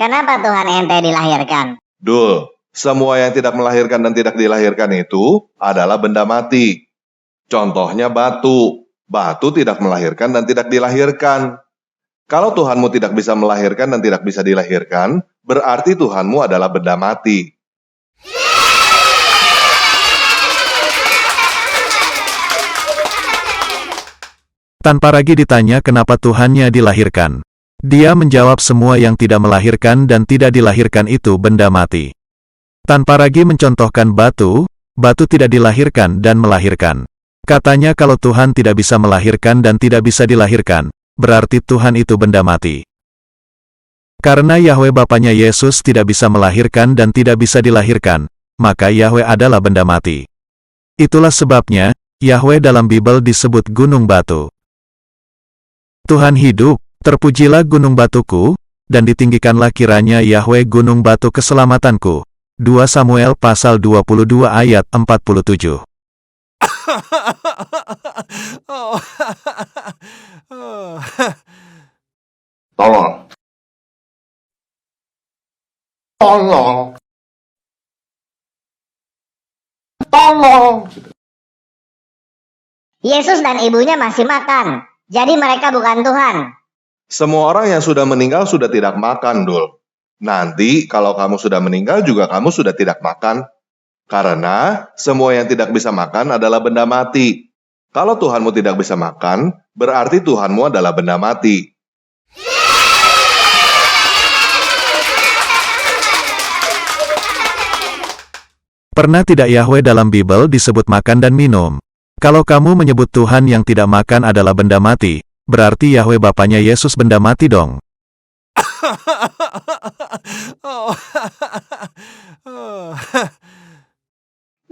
Kenapa Tuhan ente dilahirkan? Dul, semua yang tidak melahirkan dan tidak dilahirkan itu adalah benda mati. Contohnya batu. Batu tidak melahirkan dan tidak dilahirkan. Kalau Tuhanmu tidak bisa melahirkan dan tidak bisa dilahirkan, berarti Tuhanmu adalah benda mati. Tanpa Ragi ditanya kenapa Tuhannya dilahirkan. Dia menjawab semua yang tidak melahirkan dan tidak dilahirkan itu benda mati. Tanpa Ragi mencontohkan batu, batu tidak dilahirkan dan melahirkan. Katanya kalau Tuhan tidak bisa melahirkan dan tidak bisa dilahirkan, berarti Tuhan itu benda mati. Karena Yahweh Bapanya Yesus tidak bisa melahirkan dan tidak bisa dilahirkan, maka Yahweh adalah benda mati. Itulah sebabnya, Yahweh dalam Bible disebut gunung batu. Tuhan hidup, terpujilah gunung batuku, dan ditinggikanlah kiranya Yahweh gunung batu keselamatanku. 2 Samuel pasal 22 ayat 47. Tolong. Yesus dan ibunya masih makan, jadi mereka bukan Tuhan. Semua orang yang sudah meninggal sudah tidak makan, Dul. Nanti kalau kamu sudah meninggal juga kamu sudah tidak makan. Karena semua yang tidak bisa makan adalah benda mati. Kalau Tuhanmu tidak bisa makan, berarti Tuhanmu adalah benda mati. Pernah tidak Yahweh dalam Bible disebut makan dan minum? Kalau kamu menyebut Tuhan yang tidak makan adalah benda mati, berarti Yahweh Bapanya Yesus benda mati dong.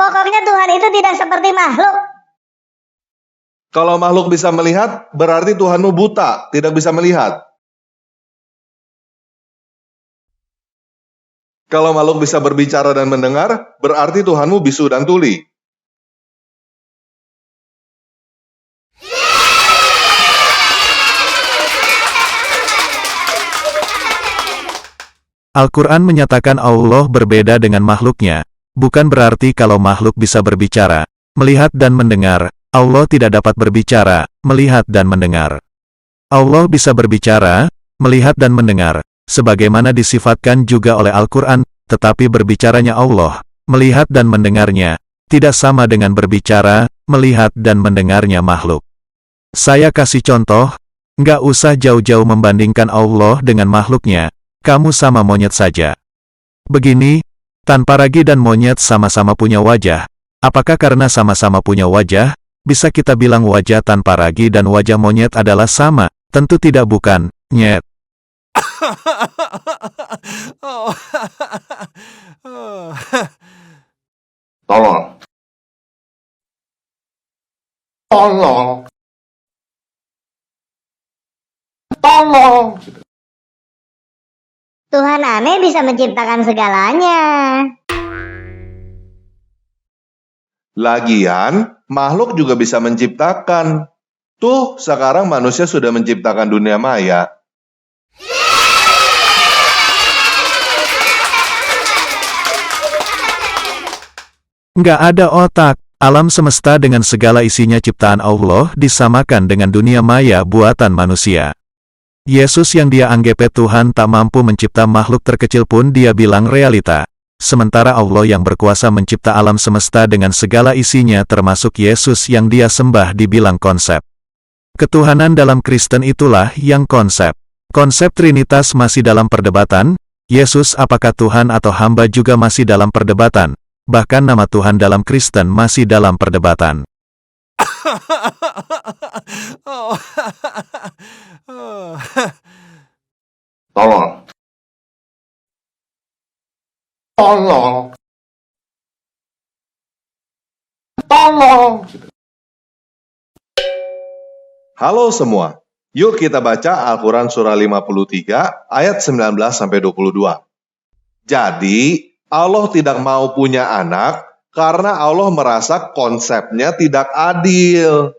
Pokoknya Tuhan itu tidak seperti makhluk. Kalau makhluk bisa melihat, berarti Tuhanmu buta, tidak bisa melihat. Kalau makhluk bisa berbicara dan mendengar, berarti Tuhanmu bisu dan tuli. Al-Quran menyatakan Allah berbeda dengan makhluknya. Bukan berarti kalau makhluk bisa berbicara, melihat dan mendengar, Allah tidak dapat berbicara, melihat dan mendengar. Allah bisa berbicara, melihat dan mendengar, sebagaimana disifatkan juga oleh Al-Quran, tetapi berbicaranya Allah, melihat dan mendengarnya, tidak sama dengan berbicara, melihat dan mendengarnya makhluk. Saya kasih contoh, nggak usah jauh-jauh membandingkan Allah dengan makhluknya, kamu sama monyet saja. Begini, tanpa Ragi dan monyet sama-sama punya wajah. Apakah karena sama-sama punya wajah, bisa kita bilang wajah tanpa Ragi dan wajah monyet adalah sama? Tentu tidak, bukan, nyet. Tolong. Tuhan aneh bisa menciptakan segalanya. Lagian, makhluk juga bisa menciptakan. Tuh, sekarang manusia sudah menciptakan dunia maya. Nggak ada otak. Alam semesta dengan segala isinya ciptaan Allah disamakan dengan dunia maya buatan manusia. Yesus yang dia anggap Tuhan tak mampu mencipta makhluk terkecil pun dia bilang realita. Sementara Allah yang berkuasa mencipta alam semesta dengan segala isinya termasuk Yesus yang dia sembah dibilang konsep. Ketuhanan dalam Kristen itulah yang konsep. Konsep Trinitas masih dalam perdebatan, Yesus apakah Tuhan atau hamba juga masih dalam perdebatan, bahkan nama Tuhan dalam Kristen masih dalam perdebatan. Tolong. Halo semua. Yuk kita baca Al-Quran surah 53 ayat 19-22. Jadi, Allah tidak mau punya anak karena Allah merasa konsepnya tidak adil.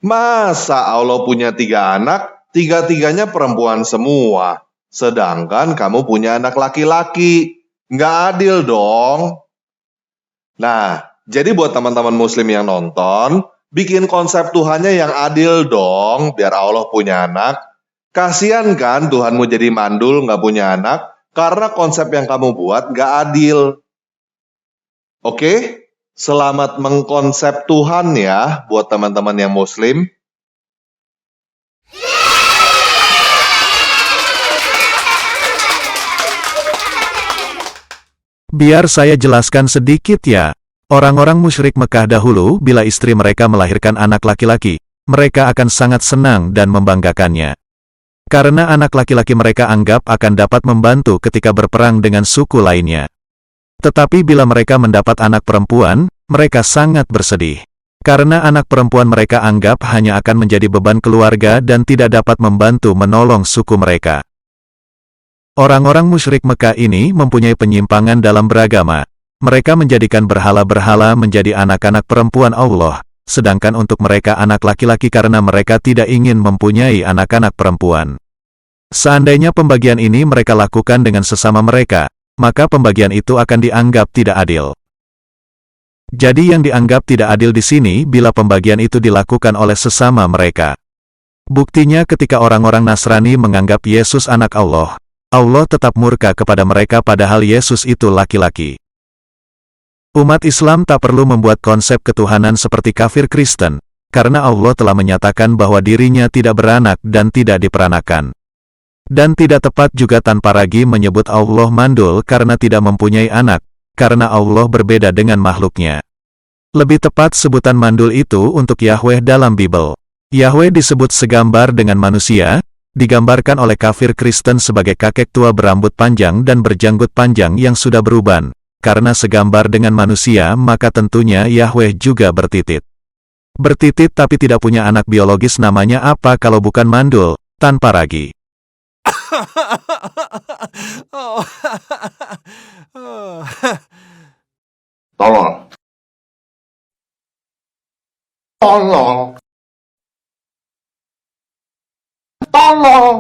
Masa Allah punya 3 anak, 3-tiganya perempuan semua? sedangkan kamu punya anak laki-laki. Nggak adil dong. Nah, jadi buat teman-teman muslim yang nonton, bikin konsep Tuhannya yang adil dong, biar Allah punya anak. Kasian kan Tuhanmu jadi mandul nggak punya anak, karena konsep yang kamu buat nggak adil. Oke? Selamat mengkonsep Tuhan ya, buat teman-teman yang muslim. Biar saya jelaskan sedikit ya. Orang-orang musyrik Mekah dahulu, bila istri mereka melahirkan anak laki-laki, mereka akan sangat senang dan membanggakannya. Karena anak laki-laki mereka anggap akan dapat membantu ketika berperang dengan suku lainnya. Tetapi bila mereka mendapat anak perempuan, mereka sangat bersedih. Karena anak perempuan mereka anggap hanya akan menjadi beban keluarga dan tidak dapat membantu menolong suku mereka. Orang-orang musyrik Mekah ini mempunyai penyimpangan dalam beragama. Mereka menjadikan berhala-berhala menjadi anak-anak perempuan Allah, sedangkan untuk mereka anak laki-laki karena mereka tidak ingin mempunyai anak-anak perempuan. Seandainya pembagian ini mereka lakukan dengan sesama mereka, maka pembagian itu akan dianggap tidak adil. Jadi yang dianggap tidak adil di sini bila pembagian itu dilakukan oleh sesama mereka. Buktinya ketika orang-orang Nasrani menganggap Yesus anak Allah, Allah tetap murka kepada mereka padahal Yesus itu laki-laki. Umat Islam tak perlu membuat konsep ketuhanan seperti kafir Kristen, karena Allah telah menyatakan bahwa dirinya tidak beranak dan tidak diperanakan. Dan tidak tepat juga tanpa ragu menyebut Allah mandul karena tidak mempunyai anak, karena Allah berbeda dengan makhluknya. Lebih tepat sebutan mandul itu untuk Yahweh dalam Bible. Yahweh disebut segambar dengan manusia, digambarkan oleh kafir Kristen sebagai kakek tua berambut panjang dan berjanggut panjang yang sudah beruban. Karena segambar dengan manusia, maka tentunya Yahweh juga bertitit. Bertitit tapi tidak punya anak biologis namanya apa kalau bukan mandul, tanpa ragi. Tolong. Tolong. Tolong.